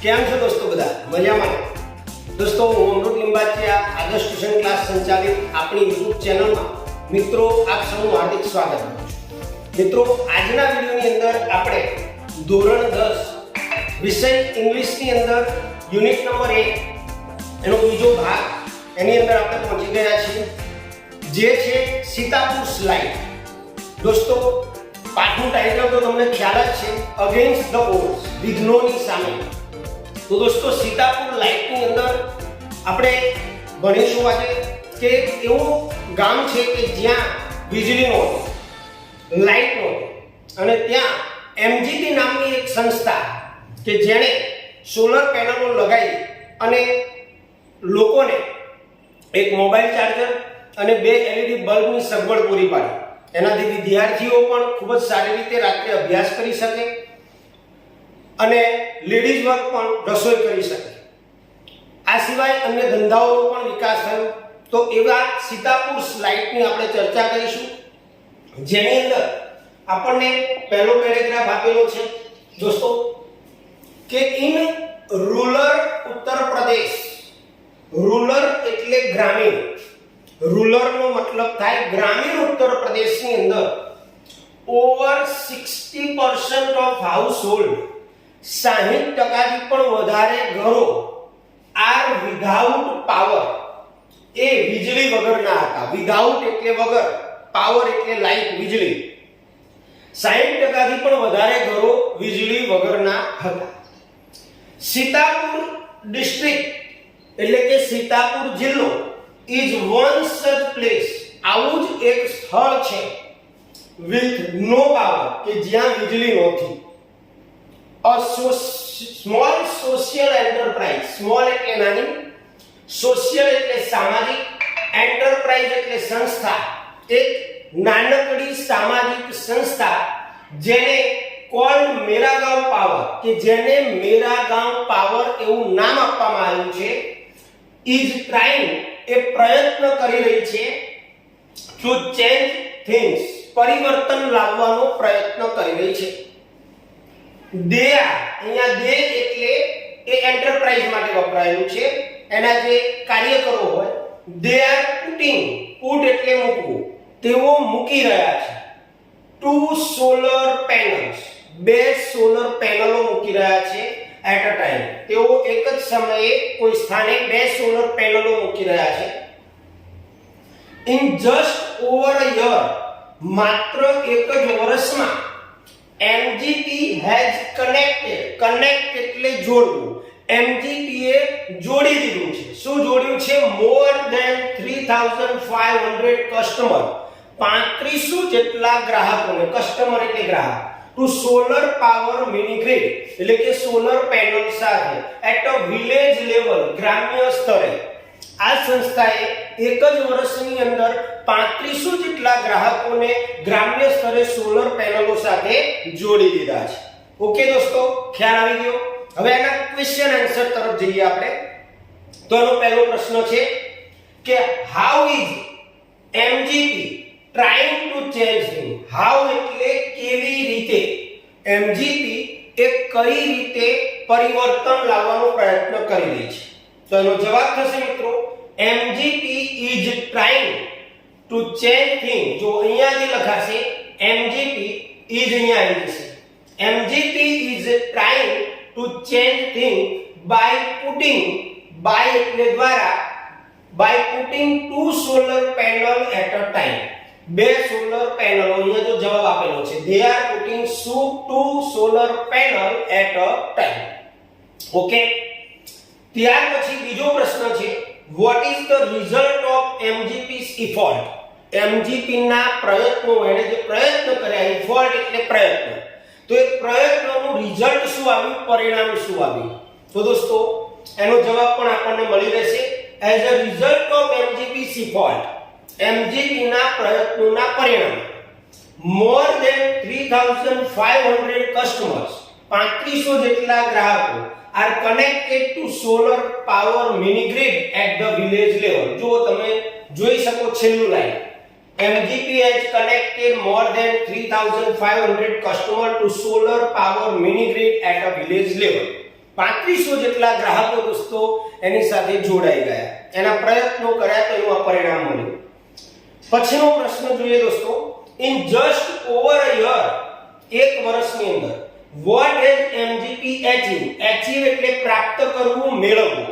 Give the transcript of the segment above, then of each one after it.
કેમ છો દોસ્તો? બધા મજામાં? દોસ્તો, હું અમૃત લિંબાચિયા આદર્શ ટ્યુશન ક્લાસ સંચાલિત આપણી YouTube ચેનલમાં મિત્રો આપ સૌનું હાર્દિક સ્વાગત કરું છું. મિત્રો, આજના વિડિયોની અંદર આપણે ધોરણ 10 વિષય ઇંગ્લિશની અંદર યુનિટ નંબર 1 એનો બીજો ભાગ એની અંદર આપણે પહોંચી ગયા છીએ, જે છે સીતાપુર સ્લાઇડ. દોસ્તો, પાઠનું ટાઇટલ તો તમને ખ્યાલ જ છે, અગેન્સ્ટ ધ ઓડ્સ, વિઘ્નોની સામે. તો દોસ્તો, સીતાપુર લાઇટની અંદર આપણે ભણીશું આજે કે એવું ગામ છે કે જ્યાં વીજળી નહોતી, લાઇટ નહોતી, અને ત્યાં એમજીપી નામની એક સંસ્થા કે જેણે સોલર પેનલો લગાવી અને લોકોને એક મોબાઈલ ચાર્જર અને 2 LED બલ્બની સગવડ પૂરી પાડી. એનાથી વિદ્યાર્થીઓ પણ ખૂબ જ સારી રીતે રાત્રે અભ્યાસ કરી શકે અને લેડીઝ વર્ક પણ રસોઈ કરી શકે. આ સિવાય અન્ય ધંધાઓનો પણ વિકાસ થયો. તો એવા સીતાપુર સ્લાઇડની આપણે ચર્ચા કરીશું, જેની અંદર આપણને પહેલો પેરેગ્રાફ આપેલો છે દોસ્તો કે in rural Uttar Pradesh. Rural એટલે ગ્રામીણ, રૂરલનો મતલબ થાય ગ્રામીણ ઉત્તર પ્રદેશની અંદર ઓવર 60% ઓફ હાઉસહોલ્ડ, 60% થી પણ વધારે ઘરો આર વિધાઉટ પાવર, એ વીજળી વગરના હતા. વિધાઉટ એટલે વગર, પાવર એટલે લાઇટ, વીજળી. 60% થી પણ વધારે ઘરો વીજળી વગરના હતા. સીતાપુર ડિસ્ટ્રિક્ટ એટલે કે સીતાપુર જિલ્લો is one such place, આવું જ એક સ્થળ છે with no power, કે જ્યાં વીજળી નહોતી. A small social enterprise, small એટલે નાની, social એટલે સામાજિક, enterprise એટલે સંસ્થા, એક નાનકડી સામાજિક સંસ્થા જેને called મેરાગાંવ પાવર, કે જેને મેરાગાંવ પાવર એવું નામ આપવામાં આવ્યું છે, is trying, એ પ્રયત્ન કરી રહી છે to change things, પરિવર્તન લાવવાનો પ્રયત્ન કરી રહી છે. they are, અહીંયા they એટલે એ એન્ટરપ્રાઇઝ માટે વપરાયેલું છે, એના જે કાર્યકરો હોય, they are putting, put એટલે મૂકવું, તેઓ મૂકી રહ્યા છે 2 solar panels, 2 સોલર પેનલો મૂકી રહ્યા છે at a time. તેઓ એક જ સમયે કોઈ સ્થાને 2 સોલર પેનલો મૂકી રહ્યા છે. in just over a year, માત્ર એક જ વર્ષમાં MGP has connected, connect એટલે જોડવું, MGP એ જોડી દીધું છે. શું જોડ્યું છે? more than 3500 કસ્ટમર, 3500 જેટલા ગ્રાહકોને, કસ્ટમર એટલે ગ્રાહક, to solar power mini grid એટલે કે સોલર પેનલ સાથે એટ અ વિલેજ લેવલ, ગ્રામ્ય સ્તરે. આ સંસ્થાએ એક જ વર્ષની અંદર 3500 જેટલા ગ્રાહકોને ગ્રામ્ય સ્તરે સોલર પેનલો સાથે જોડી દીધા છે. ઓકે દોસ્તો, ખ્યાલ આવી ગયો? હવે એના ક્વેશ્ચન આન્સર તરફ જઈએ આપણે. તો એનો પહેલો પ્રશ્ન છે કે how is MGP trying to change things. how એટલે કેવી રીતે, એમજીપી એ કઈ રીતે પરિવર્તન લાવવાનો પ્રયત્ન કરી રહી છે. તો એનો જવાબ થશે મિત્રો, MGP is trying to change things. જો અહીંયા જે લખાશે એમજીપી is અહીંયા આવી જશે. MGP is trying to change things by putting, by એટલે દ્વારા, by putting 2 solar panel at a time. 2 solar પેનલો, અહીંયા જો જવાબ આપેલો છે, they are putting 2 solar panel at a time. Okay, ત્યાર પછી બીજો પ્રશ્ન છે, what is the result of MGP's effort? MGP ના પ્રયત્નો, એને જે પ્રયત્ન કર્યા, effort એટલે પ્રયત્ન, તો એ પ્રયત્નનું રિઝલ્ટ શું આવ્યું, પરિણામ શું આવ્યું? તો દોસ્તો, એનો જવાબ પણ આપણને મળી રહેશે. as a result of MGP's effort, MGP ના પ્રયત્નોના પરિણામ, more than 3500 customers, 3500 જેટલા ગ્રાહકો are connected to solar power mini grid at the village level. જો તમે જોઈ શકો છેલ્લું line, MGP has connected more than 3500 customers to solar power mini grid at a village level. 3500 જેટલા ગ્રાહકો દોસ્તો એની સાથે જોડાઈ ગયા, એના પ્રયત્નો કર્યા તો એનું આ પરિણામ મળ્યું. પછીનો પ્રશ્ન જોઈએ દોસ્તો. In just over a year, એક વર્ષની અંદર, what has MGP achieved એટલે પ્રાપ્ત કરવું, મેળવવું,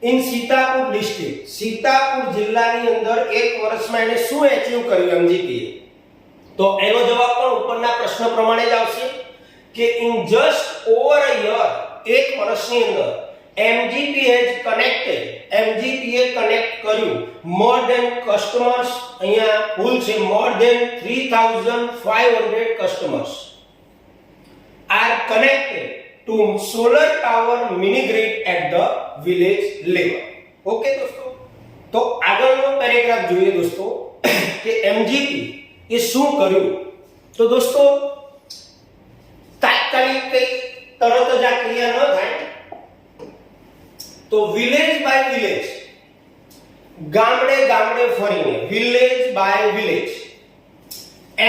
ઇન સીતાપુર ડિસ્ટ્રિક્ટ, સીતાપુર જિલ્લાની અંદર એક વર્ષમાં એને શું એચીવ કર્યું MGP એ? તો એનો જવાબ પણ ઉપરના પ્રશ્ન પ્રમાણે જ આવશે કે in just over a year, એક વર્ષની અંદર MGP એ કનેક્ટ કર્યું મોર ધેન કસ્ટમર્સ, અહીંયા ભૂલ છે, more than 3500 customers are connected to solar power mini grid at the village level. Okay દોસ્તો, તો આગળનો પેરેગ્રાફ જોઈએ દોસ્તો કે MGP એ શું કર્યું. તો દોસ્તો તાત્કાલિક કઈ તરત જ આ ક્રિયા ન થાય, તો વિલેજ બાય વિલેજ, ગામડે ગામડે ફરીને, village by village,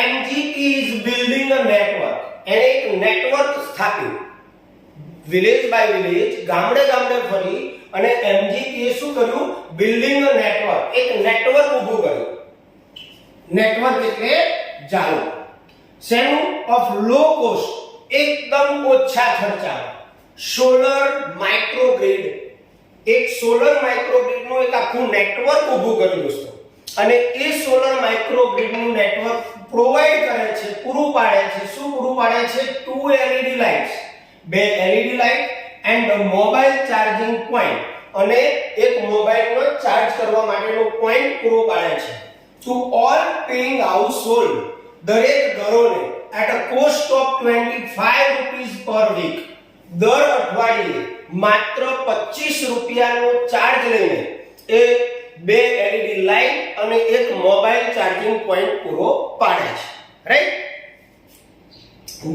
MGP is building a network, એને એક નેટવર્ક સ્થાપ્યું. વિલેજ બાય વિલેજ, ગામડે ગામડે ફરી અને MGP એ શું કર્યું? બિલ્ડિંગ અ નેટવર્ક, એક નેટવર્ક ઊભું કર્યું. નેટવર્ક એટલે જાળું. શેનું? ઓફ લો કોસ્ટ, એકદમ ઓછા ખર્ચામાં, સોલર માઇક્રોગ્રીડ, એક સોલર માઇક્રોગ્રીડ નું એક આખું નેટવર્ક ઊભું કર્યું દોસ્તો. અને એ સોલર માઇક્રોગ્રીડ નું નેટવર્ક પ્રોવાઈડ કરે છે, પૂરું પાડે છે. શું પૂરું પાડે છે? 2 LED lights, 2 LED light and mobile charging point, અને એક મોબાઈલનો ચાર્જ કરવા માટેનો પોઈન્ટ પૂરો પાડે છે. ટુ ઓલ પેઇંગ હાઉસહોલ્ડ, દરેક ઘરોને at a cost of 25 rupees per week, દર અઠવાડિયે માત્ર 25 રૂપિયાનો ચાર્જ લઈને એ 2 LED લાઇટ અને એક મોબાઈલ ચાર્જિંગ પોઈન્ટ પૂરો પાડે છે. Right?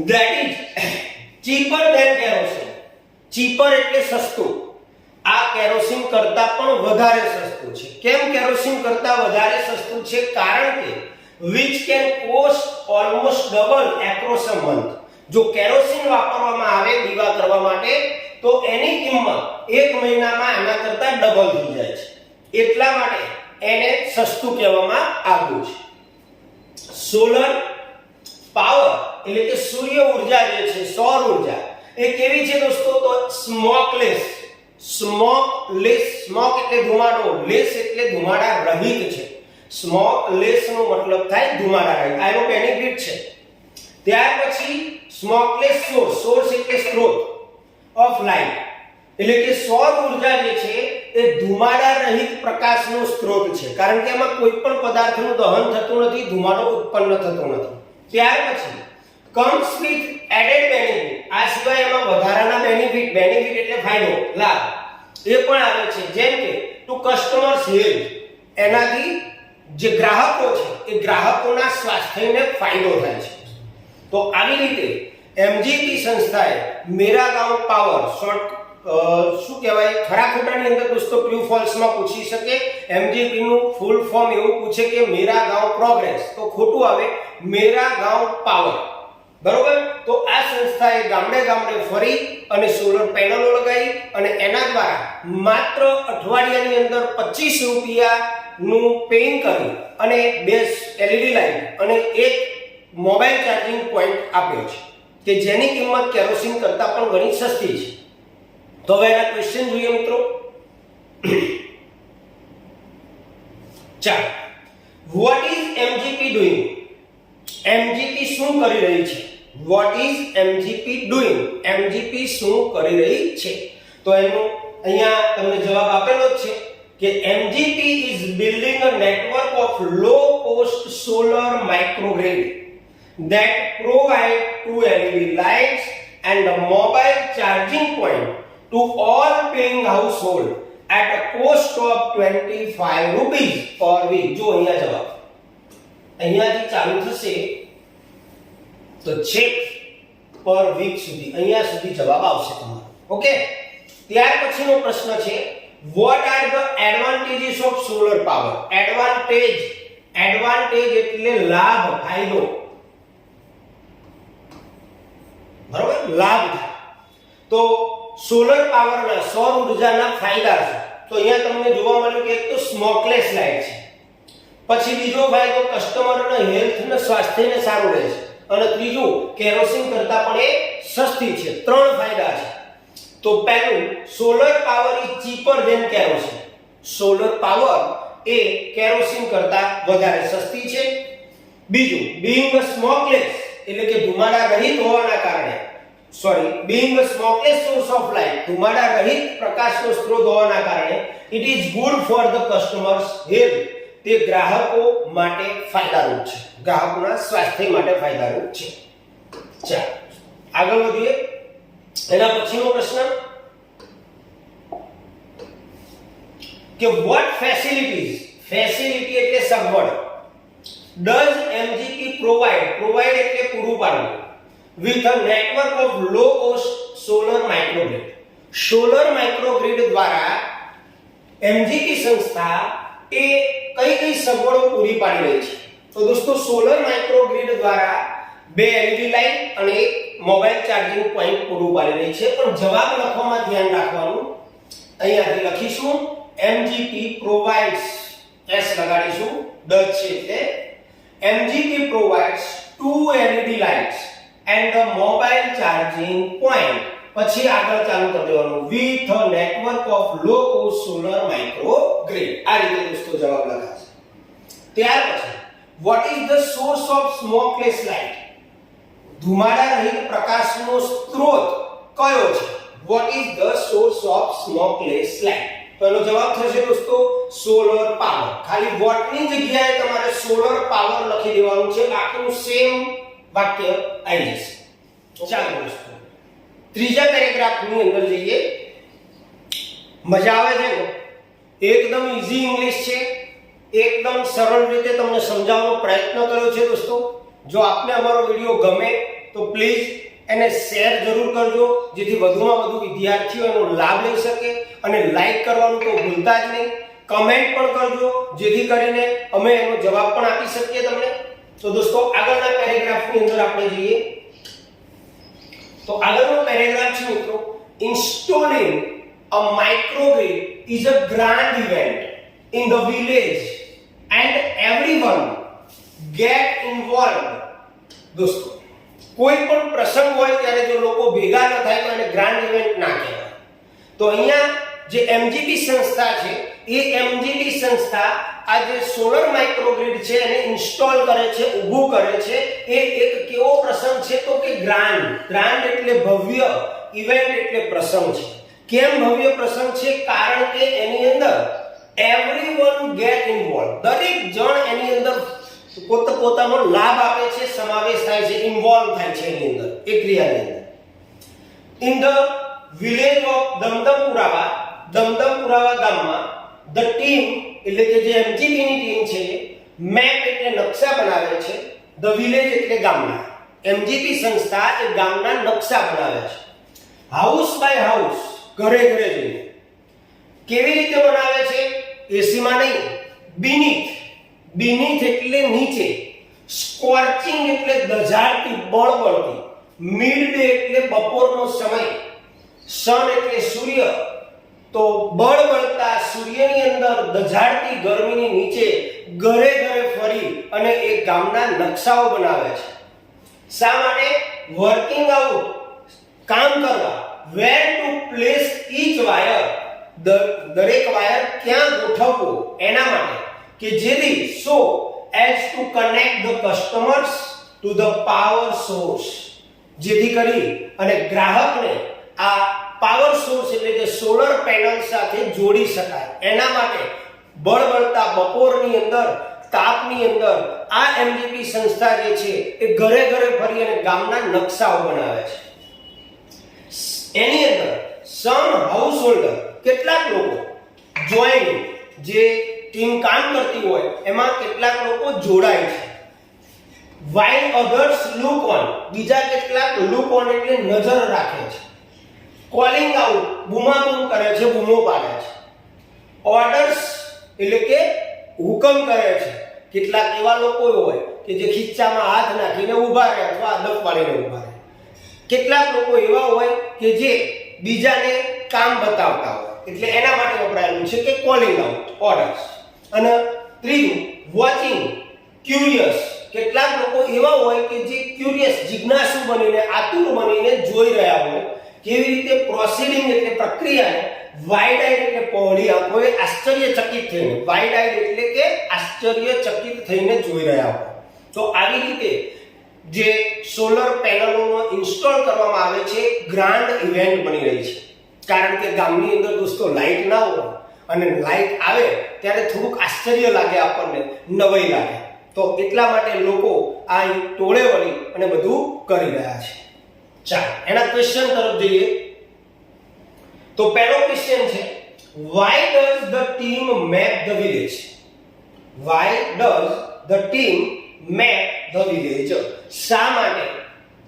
That is cheaper than kerosene. Cheaper એટલે સસ્તું. આ કેરોસીન કરતા પણ વધારે સસ્તું છે. કેમ કેરોસીન કરતા વધારે સસ્તું છે? કારણ કે which can cost almost double across a month. જો કેરોસીન વાપરવામાં આવે દીવા કરવા માટે તો એની કિંમત એક મહિનામાં આના કરતા ડબલ થઈ જાય છે. એટલા માટે એને સસ્તું કહેવામાં આવ્યું છે. સોલર પાવર એટલે કે સૂર્ય ઉર્જા જે છે, સૌર ઉર્જા, એ કેવી છે દોસ્તો? તો સ્મોકલેસ. સ્મોક એટલે ધુમાડો, લેસ એટલે ધુમાડા રહિત છે. સ્મોકલેસ નો મતલબ થાય ધુમાડા રહિત. આનો બેનિફિટ છે. ત્યાર પછી સ્મોકલેસ સોર્સ એટલે સ્ત્રોત ઓફ લાઇટ, એટલે કે સૌર ઉર્જા જે છે એ ધુમાડા રહિત પ્રકાશનો સ્ત્રોત છે. કારણ કે એમાં કોઈ પણ પદાર્થનું દહન થતું નથી, ધુમાડો ઉત્પન્ન થતો નથી. ત્યાર પછી comes with added benefit, આ સિવાય એમાં વધારાના બેનિફિટ એટલે ફાયદો, લાભ એ પણ આવે છે. જેમ કે ટુ કસ્ટમર્સ હેલ્થ, એનાથી જે ગ્રાહકો છે એ ગ્રાહકોના સ્વાસ્થ્યને ફાયદો થાય છે. તો આવી રીતે MGP સંસ્થાએ મેરા ગાંવ પાવર, શોર્ટ શું કહેવાય, ખરા ખોટાની અંદર દોસ્તો ટ્રુ ફોલ્સ માં પૂછી શકે. MGP નું ફૂલ ફોર્મ એવું પૂછે કે મેરા ગાંવ પ્રોગ્રેસ, તો ખોટું આવે મેરા ગાંવ પાવર. બરોબર? તો આ સંસ્થાએ ગામડે ગામડે ફરી અને સોલર પેનલો લગાવી અને એના દ્વારા માત્ર અઠવાડિયાની અંદર 25 રૂપિયાનું પેઇંગ કરી અને 2 LED લાઇટ અને એક મોબાઈલ ચાર્જિંગ પોઈન્ટ આપ્યો છે કે જેની કિંમત કેરોસીન કરતા પણ ઘણી સસ્તી છે. તો હવે એના ક્વેશ્ચન જોઈએ મિત્રો. ચાલો, what is MGP doing? MGP શું કરી રહી છે? What is MGP doing? MGP શું કરી રહી છે? તો એનો અહીંયા તમને જવાબ આપેલો જ છે કે MGP is building a network of low cost solar microgrid that provide 2 LED lights and a mobile charging point to all paying household at a cost of 25 rupees per week. જો અહીંયા જવાબ અહીંયાથી ચાલુ થશે તો છેક પર વીક સુધી અહીંયા સુધી જવાબ આવશે તમારો. ઓકે, ત્યાર પછીનો પ્રશ્ન છે what are the advantages of solar power? Advantage એટલે લાભ, ફાયદો. બરોબર? લાભ. તો સોલર પાવરના સૌર ઉર્જાના ફાયદા છે. તો અહીંયા તમને જોવા મળ્યું કે એક તો સ્મોકલેસ લાઇટ છે, પછી બીજો ફાયદો કસ્ટમરના હેલ્થ અને સ્વાસ્થ્યને સારું રહે છે, અને ત્રીજું કેરોસીન કરતાં પણ એ સસ્તી છે. ત્રણ ફાયદા છે. તો પહેલું, solar power is cheaper than kerosene. Solar power એ કેરોસીન કરતાં વધારે સસ્તી છે. બીજું, બીઇંગ સ્મોકલેસ એટલે કે ધુમાડા રહિત હોવાના કારણે being a smokeless source of light, ધુમાડા રહિત પ્રકાશનો સ્ત્રોત હોવાના કારણે it is good for the customers health. તે ગ્રાહકો માટે ફાયદારૂપ છે, ગ્રાહકોના સ્વાસ્થ્ય માટે ફાયદારૂપ છે. ચાલો આગળ વધીએ. એના પછીનો પ્રશ્ન કે what facilities, ફેસિલિટી એટલે સગવડ, does MGP provide એટલે પૂરું પાડવું with a network of low cost solar microgrid. Solar microgrid દ્વારા MGP સંસ્થા એ કઈ સગવડો પૂરી પાડી રહી છે? તો દોસ્તો, સોલર માઇક્રોગ્રીડ દ્વારા 2 LED લાઇટ અને એક મોબાઈલ ચાર્જિંગ પોઈન્ટ પૂરું પાડી રહી છે. પણ જવાબ લખવામાં ધ્યાન રાખવાનું, અહીંયાથી લખીશું MGP provides, s લગાડીશું, does છે એટલે MGP provides 2 LED lights and a mobile charging point. પછી આગળ ચાલુ કરી દેવાનું with a network of low cost solar microgrid. આ રીતે દોસ્તો જવાબ લખાશે. ત્યાર પછી what is the source of smokeless light? ધુમાડા રહિત પ્રકાશનો સ્ત્રોત કયો છે? what is the source of smokeless light? પહેલો જવાબ થશે દોસ્તો સોલર પાવર. ખાલી વોટ ની જગ્યાએ તમારે સોલર પાવર લખી દેવાનું છે, આખું સેમ વાક્ય આવી જશે. ચાલો દોસ્તો, ત્રીજા પેરેગ્રાફની અંદર જઈએ. મજા આવે છે ને? એકદમ ઈઝી ઇંગ્લિશ છે, એકદમ સરળ રીતે તમને સમજાવવાનો પ્રયત્ન કર્યો છે દોસ્તો. જો આપને અમારો વિડિયો ગમે તો પ્લીઝ એને શેર જરૂર કરજો, જેથી વધુમાં વધુ વિદ્યાર્થીઓ એનો લાભ લઈ શકે. અને લાઈક કરવાનું તો ભૂલતા જ નહીં. કમેન્ટ પણ કરજો, જેથી કરીને અમે એનો જવાબ પણ આપી શકીએ તમને. તો દોસ્તો, આગળના પેરેગ્રાફની અંદર આપણે જઈએ. તો આગળનો પેરેગ્રાફ છે મિત્રો, installing a microgrid is a grand event in the village and everyone get involved. દોસ્તો, કોઈ પણ પ્રસંગ હોય ત્યારે જો લોકો ભેગા ન થાય તો એને ગ્રાન્ડ ઇવેન્ટ ના કહેવાય. તો અહીંયા જે MGP સંસ્થા છે, એ MGP સંસ્થા આ જે સોલર માઇક્રોગ્રીડ છે એને ઇન્સ્ટોલ કરે છે, ઊભું કરે છે. એ એક કેવો પ્રસંગ છે? તો કે ગ્રાન્ડ એટલે ભવ્ય, ઇવેન્ટ એટલે પ્રસંગ છે. કેમ ભવ્ય પ્રસંગ છે? કારણ કે એની અંદર એવરીવન ગેટ ઇન્વોલ્વ, દરેક જણ એની અંદર પોતાનો લાભ આપે છે, સમાવેશ થાય છે, ઇન્વોલ્વ થાય છે એની અંદર, એ ક્રિયાની અંદર. ઇન ધ વિલેજ ઓફ દમદમપુરાવા ગામમાં ધ ટીમ એટલે કે જે MGP ની ટીમ છે, મેપ એટલે નકશા બનાવે છે, ધ વિલેજ એટલે ગામના. MGP સંસ્થા એ ગામના નકશા બનાવે છે, હાઉસ બાય હાઉસ, ઘરે ઘરે જઈને. કેવી રીતે બનાવે છે? એસીમાં નહીં, બીનીથ એટલે નીચે, સ્કોર્ચિંગ એટલે દઝાડતી, બળબળતી, મિડડે એટલે બપોરનો સમય, સન એટલે સૂર્ય. તો બળબળતા સૂર્યની અંદર દઝાડતી ગરમીની નીચે ઘરે ઘરે ફરી અને એ ગામના નકશાઓ બનાવે છે. શા માટે? વર્કિંગ આઉટ, કામ કરવા, વેર ટુ પ્લેસ ઈચ વાયર, દરેક વાયર ક્યાં ગોઠવવો એના માટે, કે જેથી સો as two connect the customers to the power source, જેથી કરી અને ગ્રાહકને આ પાવર સોર્સ એટલે કે સોલર પેનલ સાથે જોડી શકાય. એના માટે બળબળતા બપોરની અંદર, તાપની અંદર આ MGP સંસ્થા જે છે એ ઘરે ઘરે ફરી અને ગામના નકશાઓ બનાવે છે. એની અંદર સમ હાઉસહોલ્ડર, કેટલાક લોકો જોઈન, જે ટીમ કામ કરતી હોય એમાં કેટલાક લોકો જોડાય છે. while others look on, બીજા કેટલાક look on એટલે નજર રાખે છે. કોલિંગ આઉટ, બૂમાબૂમ કરે છે, બૂમો પાડે છે. ઓર્ડર્સ એટલે કે હુકમ કરે છે. કેટલાક એવા લોકો હોય કે જે ખીચામાં હાથ નાખીને ઊભા રહે અથવા અદબ પાડીને ઊભા રહે. કેટલાક લોકો એવા હોય કે જે બીજાને કામ બતાવતા હોય એટલે એના માટે વપરાયેલું છે કે કોલિંગ આઉટ ઓર્ડર્સ. અને ત્રીજું વોચિંગ ક્યુરિયસ. કેટલાક લોકો એવા હોય કે જે ક્યુરિયસ જિજ્ઞાસુ બનીને આતુર બનીને જોઈ રહ્યા હોય કેવી રીતે પ્રોસીડિંગ એટલે પ્રક્રિયાને વાઇડ આઈડ એટલે પહોળી આંખોએ આશ્ચર્યચકિત થઈને, વાઇડ આઈડ એટલે કે આશ્ચર્યચકિત થઈને જોઈ રહ્યા હોય. તો આવી રીતે જે સોલર પેનલોનો ઇન્સ્ટોલ કરવામાં આવે છે ગ્રાન્ડ ઇવેન્ટ બની રહી છે. કારણ કે ગામની અંદર દોસ્તો લાઇટ ના હોય અને લાઇટ આવે ત્યારે થોડુંક આશ્ચર્ય લાગે, આપણને નવાઈ લાગે. તો એટલા માટે લોકો આ ટોળે વળી અને બધું કરી રહ્યા છે. ચાલો એના ક્વેશ્ચન તરફ જઈએ. તો પહેલો ક્વેશ્ચન છે why does the team map the village? Why does the team map the village? શા માટે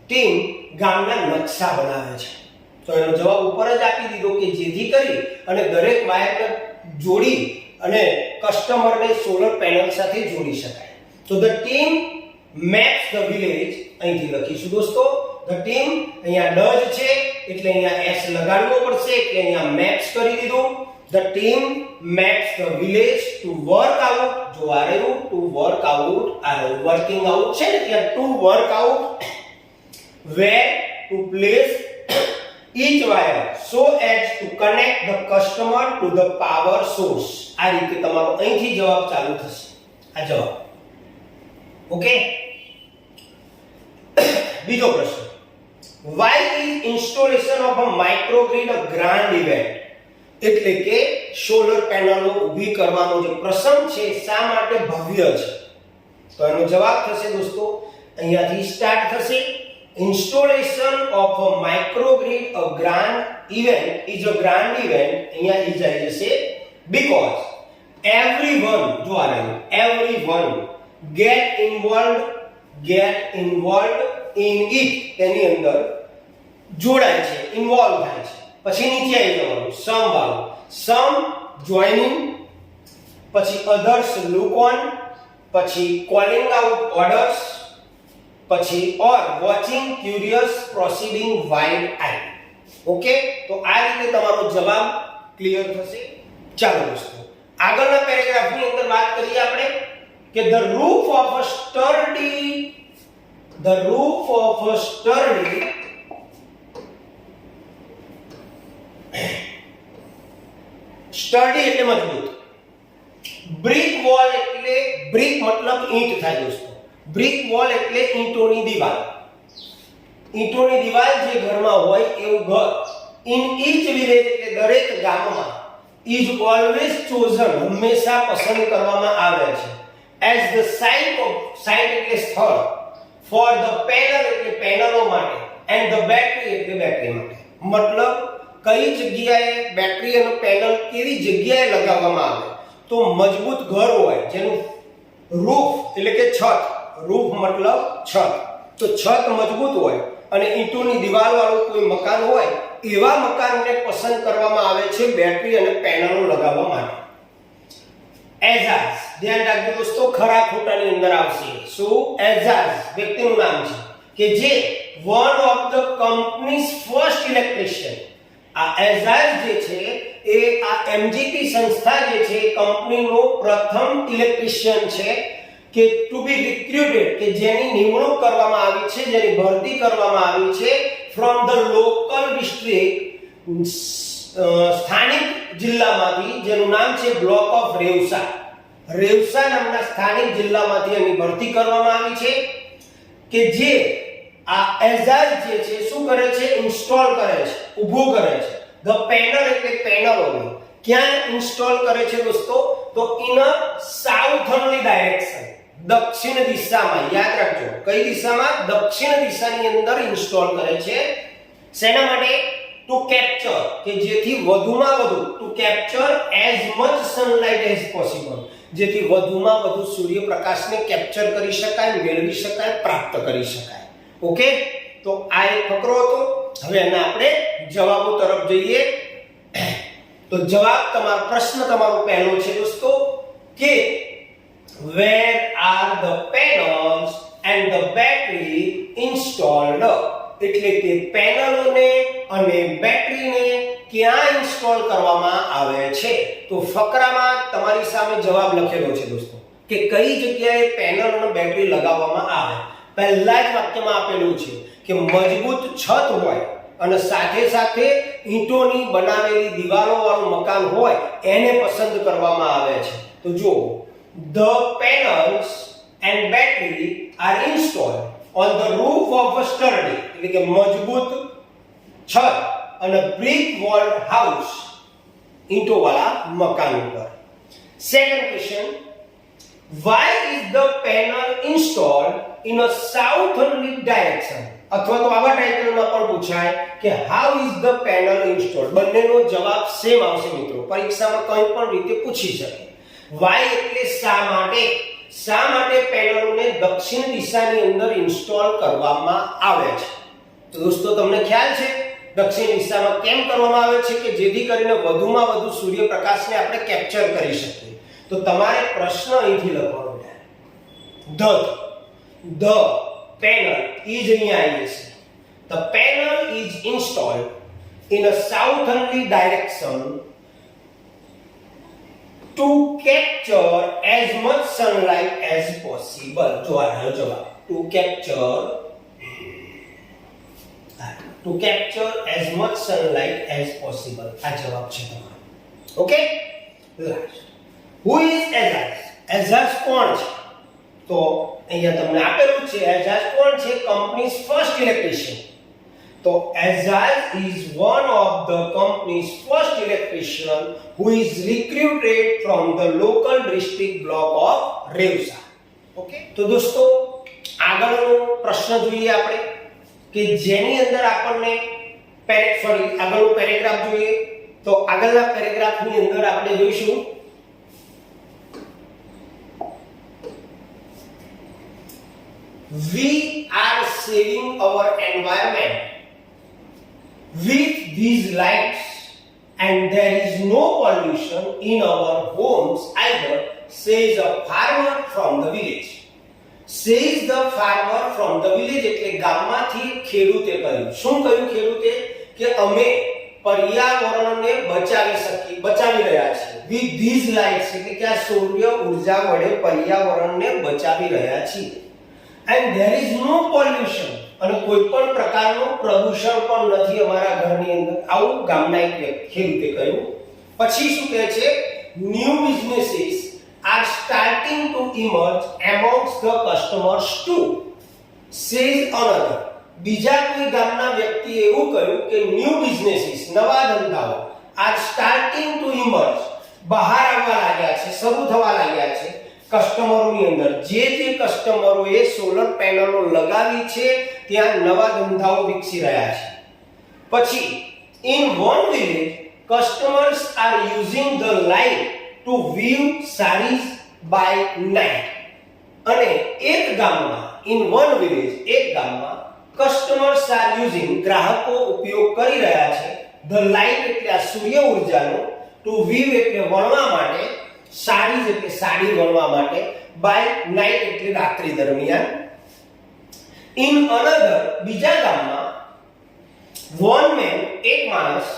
ટીમ ગામના નકશા બનાવે છે? તો એનો જવાબ ઉપર જ આપી દીધો કે જેથી કરી અને દરેક વાયરને જોડી અને કસ્ટમરને સોલર પેનલ સાથે જોડી શકાય. તો the team maps the village અહીંથી લખીશું દોસ્તો. the team અહીંયા does છે એટલે અહીંયા s લગાડવો પડશે એટલે અહીંયા maps કરી દીધું. the team maps the village to work out. જો આરેલું to work out, આ working out છે ને ત્યાં to work out where to place each wire so as to connect the customer to the power source. આ રીતે તમારો અહીંથી જવાબ ચાલુ થશે. આ જવાબ ઓકે. બીજો પ્રશ્ન why is installation of a microgrid a grand event? એટલે કે સોલર પેનલો ઊભી કરવાનો જે પ્રસંગ છે શા માટે ભવ્ય છે? તો એનો જવાબ થશે દોસ્તો અહીંયાથી સ્ટાર્ટ થશે. installation of a microgrid a grand event is a grand event. અહીંયા ઈ આવી જશે because everyone, જો આ રહ્યું everyone get involved in it. તેની અંદર જોડાય છે, ઇન્વોલ્વ થાય છે. પછી નીચે આવી જવાનું સમ વાળું, સમ જોઇનિંગ, પછી others look on, પછી calling out orders, પછી or watching curious proceeding wide eye. Okay, તો આ રીતે તમારો જવાબ ક્લિયર થશે. ચાલો દોસ્તો આગળના પેરેગ્રાફની અંદર વાત કરીએ આપણે કે the roof of a sturdy એટલે મજબૂત, brick wall એટલે brick મતલબ ઈંટ થાય દોસ્તો. brick wall એટલે ઈંટોની દીવાલ. ઈંટોની દીવાલ જે ઘરમાં હોય એવું ઘર. in each village એટલે દરેક ગામમાં is always chosen હંમેશા પસંદ કરવામાં આવે છે as the site એટલે સ્થળ for the panel એટલે પેનલો માટે and the battery એટલે બેટરી માટે. મતલબ કઈ જગ્યાએ બેટરી અને પેનલ કેવી જગ્યાએ લગાવવામાં આવે તો મજબૂત ઘર હોય જેનું રૂફ એટલે કે છત, રૂફ મતલબ છત, તો છત મજબૂત હોય અને ઈંટોની દીવાલ વાળું કોઈ મકાન હોય એવા મકાનને પસંદ કરવામાં આવે છે બેટરી અને પેનલો લગાવવા માટે. એઝાઝ ધ્યાન રાખજો દોસ્તો, ખરા ખોટાની અંદર આવશે. શું? એઝાઝ વ્યક્તિનું નામ છે કે જે one of the companies first electrician. આ એઝાઝ જે છે એ આ એમજીપી સંસ્થા જે છે કંપનીનો પ્રથમ ઇલેક્ટ્રિશિયન છે કે ટુ બી રિક્રુટેડ કે જેની નિમણૂક કરવામાં આવી છે, જેની ભરતી કરવામાં આવી છે ફ્રોમ ધ લોકલ ડિસ્ટ્રિક્ટ સ્થાનિક જિલ્લામાંથી જેનું નામ છે બ્લોક ઓફ રેવસા. રેવસા નામના સ્થાનિક જિલ્લામાંથી એની ભરતી કરવામાં આવી છે કે જે આ એઝાઝ જે છે શું કરે છે? ઇન્સ્ટોલ કરે છે, ઊભું કરે છે. ધ પેનલ એટલે પેનલોને ક્યાં ઇન્સ્ટોલ કરે છે દોસ્તો? તો ઇન અ સાઉથર્નલી ડાયરેક્શન, દક્ષિણ દિશામાં. યાદ રાખજો કઈ દિશામાં? દક્ષિણ દિશાની અંદર ઇન્સ્ટોલ કરે છે. શેના માટે? ટુ કેપ્ચર કે જેથી વધુમાં વધુ two capture as much sunlight as possible, જેથી વધુમાં વધુ સૂર્યપ્રકાશને કેપ્ચર કરી શકાય, મેળવી શકાય, પ્રાપ્ત કરી શકાય. ઓકે, તો આ એક ફકરો હતો. હવે એના આપણે જવાબો તરફ જઈએ. તો જવાબ તમારો પ્રશ્ન તમારો પહેલો છે દોસ્તો કે where are the panels and the battery installed? એટલે કે પેનલોને અને બેટરીને ક્યાં ઇન્સ્ટોલ કરવામાં આવે છે? તો ફકરામાં તમારી સામે જવાબ લખેલો છે દોસ્તો કે કઈ જગ્યાએ પેનલ અને બેટરી લગાવવામાં આવે. પહેલા જ વાક્યમાં આપેલું છે કે મજબૂત છત હોય અને સાથે સાથે ઈંટોની બનાવેલી દિવાલો વાળું મકાન હોય એને પસંદ કરવામાં આવે છે. તો જો the panels and battery are installed on the roof of a sturdy એટલે કે મજબૂત છત અને brick walled house ઈંટો વાળા મકાન ઉપર. Second question, why is the panel installed in a southerly direction? અથવા તો આવા ટાઇટલમાં પણ પૂછાય કે how is the panel installed? બંનેનો જવાબ સેમ આવશે મિત્રો, પરીક્ષામાં કંઈ પણ રીતે પૂછી શકે. why એટલે શા માટે પેનલોને દક્ષિણ દિશાની અંદર ઇન્સ્ટોલ કરવામાં આવે છે? તો દોસ્તો તમને ખ્યાલ છે દક્ષિણ દિશામાં કેમ કરવામાં આવે છે કે જેથી કરીને વધુમાં વધુ સૂર્યપ્રકાશને આપણે કેપ્ચર કરી શકીએ. તો તમારે પ્રશ્ન અહીંથી લખવાનો છે. the panel is અહીંયા આવી જશે. the panel is installed in a southerly direction to capture as much sunlight as possible. જો આનો જવાબ to capture as much sunlight as possible આ જવાબ છે તમારો. Okay, last, who is Azaz? Azaz કોણ છે? તો અહીંયા તમને આપેલું છે Azaz કોણ છે? Companies first electrician. તો Azaz is one of the company's first electrician who is recruited from the local district block of Revsa. Okay, તો દોસ્તો આગળનો પ્રશ્ન જોઈએ આપણે કે જેની અંદર આપણને આગળનો પેરેગ્રાફ જોઈએ. તો આગળના પેરેગ્રાફની અંદર આપણે જોઈશું we are saving our environment with these lights and there is no pollution in our homes either, says a farmer from the village. Says the farmer from the village એટલે ગામમાંથી ખેડૂતે કહ્યું. શું કહ્યું ખેડૂતે? કે અમે પર્યાવરણને બચાવી રહ્યા છીએ with these lights એટલે કે આ સૂર્ય ઊર્જા વડે પર્યાવરણને બચાવી રહ્યા છીએ. and there is no pollution અને કોઈ પણ પ્રકારનું પ્રદૂષણ પણ નથી અમારા ઘરની અંદર. આવું ગામના એક ખેડૂતે કહ્યું. પછી શું કહે છે? new businesses are starting to emerge amongst the customers too, says another. બીજા કોઈ ગામના વ્યક્તિએ એવું કહ્યું કે new businesses નવા ધંધાઓ are starting to emerge બહાર આવવા લાગ્યા છે, શરૂ થવા લાગ્યા છે કસ્ટમરોની અંદર. જે કસ્ટમરોએ સોલર પેનલો લગાવી છે ત્યાં નવા ધંધાઓ વિકસી રહ્યા છે. પછી in one village customers are using the light to view sarees by night. અને એક ગામમાં in one village એક ગામમાં customers are using ગ્રાહકો ઉપયોગ કરી રહ્યા છે the light એટલે આ સૂર્ય ઊર્જાનો, to view એટલે વણવા માટે, sarees એટલે સાડી વણવા માટે, by night એટલે રાત્રિ દરમિયાન. in another બીજા ગામમાં one man એક માણસ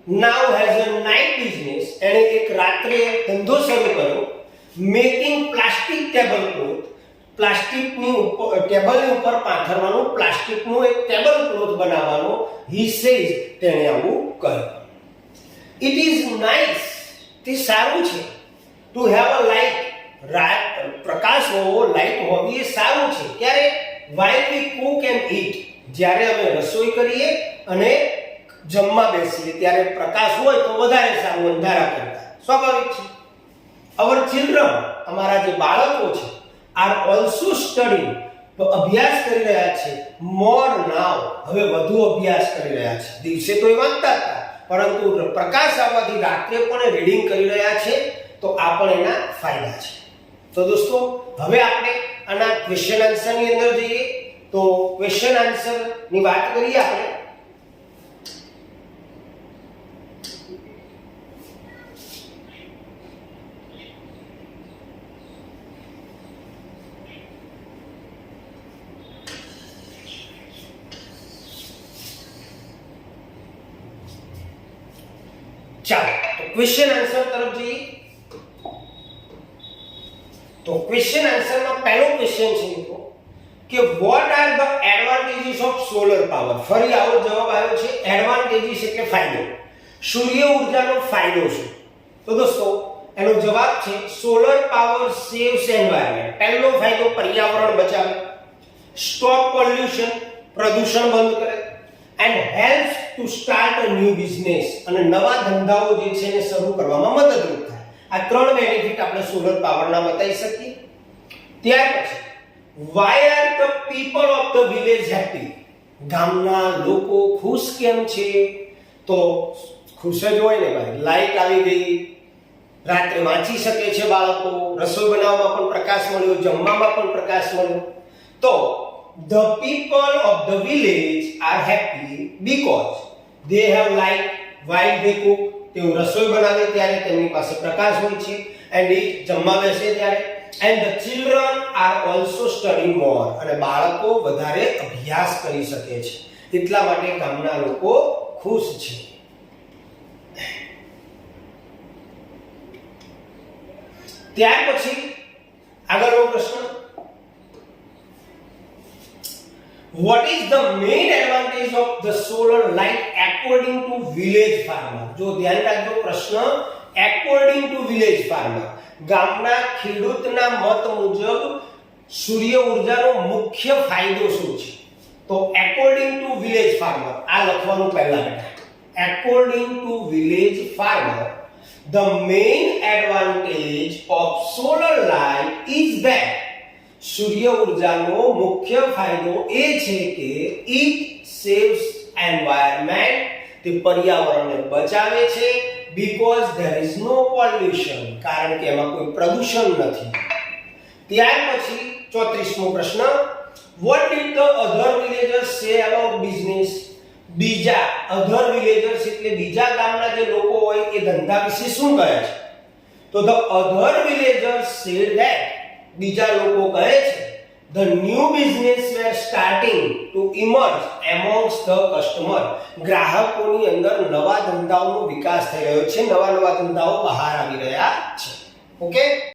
now has a night business અને એક રાત્રે ધંધો શરૂ કર્યો making plastic tablecloth પ્લાસ્ટિકની ઉપર ટેબલની ઉપર પાથરવાનું પ્લાસ્ટિકનું એક ટેબલ ક્લોથ બનાવવાનો. he says તેણે આવું કહ્યું. it is nice તે સારું છે to have a light પ્રકાશ હોવો, લાઈટ હોવી એ સારું છે. ત્યારે while we cook and eat જ્યારે અમે રસોઈ કરીએ અને જમવા બેસીએ ત્યારે પ્રકાશ હોય તો વધારે સારું અંધારા કરતા, સ્વાભાવિક છે. our children અમારા જે બાળકો છે are also studying તો અભ્યાસ કરી રહ્યા છે more now હવે વધુ અભ્યાસ કરી રહ્યા છે. દિવસે તો એ વાંચતા હતા પરંતુ પ્રકાશ આવવાથી રાત્રે પણ રીડિંગ કરી રહ્યા છે. તો આ પણ એના ફાયદા છે. તો દોસ્તો હવે આપણે આના ક્વેશ્ચન આન્સરની અંદર જઈએ. તો ક્વેશ્ચન આન્સરની વાત કરીએ આપણે. ક્વેશ્ચન આન્સર તરફ જઈએ તો ક્વેશ્ચન આન્સરમાં પહેલો ક્વેશ્ચન છે મિત્રો કે what are the advantages of solar power. ફરી આવો જવાબ આવ્યો છે એડવાન્ટેજીસ એટલે ફાયદો. સૂર્ય ઉર્જાનો ફાયદો શું? તો દોસ્તો એનો જવાબ છે સોલર પાવર સેવ્સ એન્વાયરમેન્ટ. પહેલો ફાયદો પર્યાવરણ બચાવે, સ્ટોપ પોલ્યુશન પ્રદૂષણ બંધ કરે, and helps to start a new business અને નવા ધંધાઓ જે છે એને શરૂ કરવામાં મદદરૂપ થાય. આ ત્રણ બેનિફિટ આપણે સોલર પાવરના બતાવી શકીએ. ત્યાર પછી why are the people of the village happy? ગામના લોકો ખુશ કેમ છે? તો ખુશ જ હોય ને ભાઈ, લાઈટ આવી ગઈ, રાત્રે વાંચી શકે છે બાળકો, રસોઈ બનાવવામાં પણ પ્રકાશ મળ્યો, જમવામાં પણ પ્રકાશ મળ્યો. તો the people of the village are happy because they have light while they cook. તેઓ રસોઈ બનાવે ત્યારે તેમની પાસે પ્રકાશ હોય છે, and જમવા બેસે ત્યારે, and the children are also studying more. અને બાળકો વધારે અભ્યાસ કરી શકે છે, એટલા માટે ગામના લોકો ખુશ છે. ત્યાર પછી આગળનો પ્રશ્ન, what is the main advantage of the solar light according to village farmer? જો ધ્યાન રાખજો પ્રશ્ન according to village farmer, ગામના ખેડૂતના મત મુજબ સૂર્ય ઉર્જાનો મુખ્ય ફાયદો શું છે? તો according to village farmer આ લખવાનું પહેલા બેટા. according to village farmer the main advantage of solar light is that સૂર્ય ઉર્જાનો મુખ્ય ફાયદો એ છે કે it saves environment, તે પર્યાવરણને બચાવે છે, because there is no pollution, કારણ કે એમાં કોઈ પ્રદૂષણ નથી. ત્યાર પછી 34મો પ્રશ્ન, what did the other villagers say about business? બીજા other villagers એટલે બીજા ગામના જે લોકો હોય એ ધંધા વિશે શું કહે છે? તો the other villagers said that, બીજા લોકો કહે છે the new business were starting to emerge amongst the customer. ગ્રાહકોની અંદર નવા ધંધાઓનો વિકાસ થઈ રહ્યો છે, નવા ધંધાઓ બહાર આવી રહ્યા છે. ઓકે.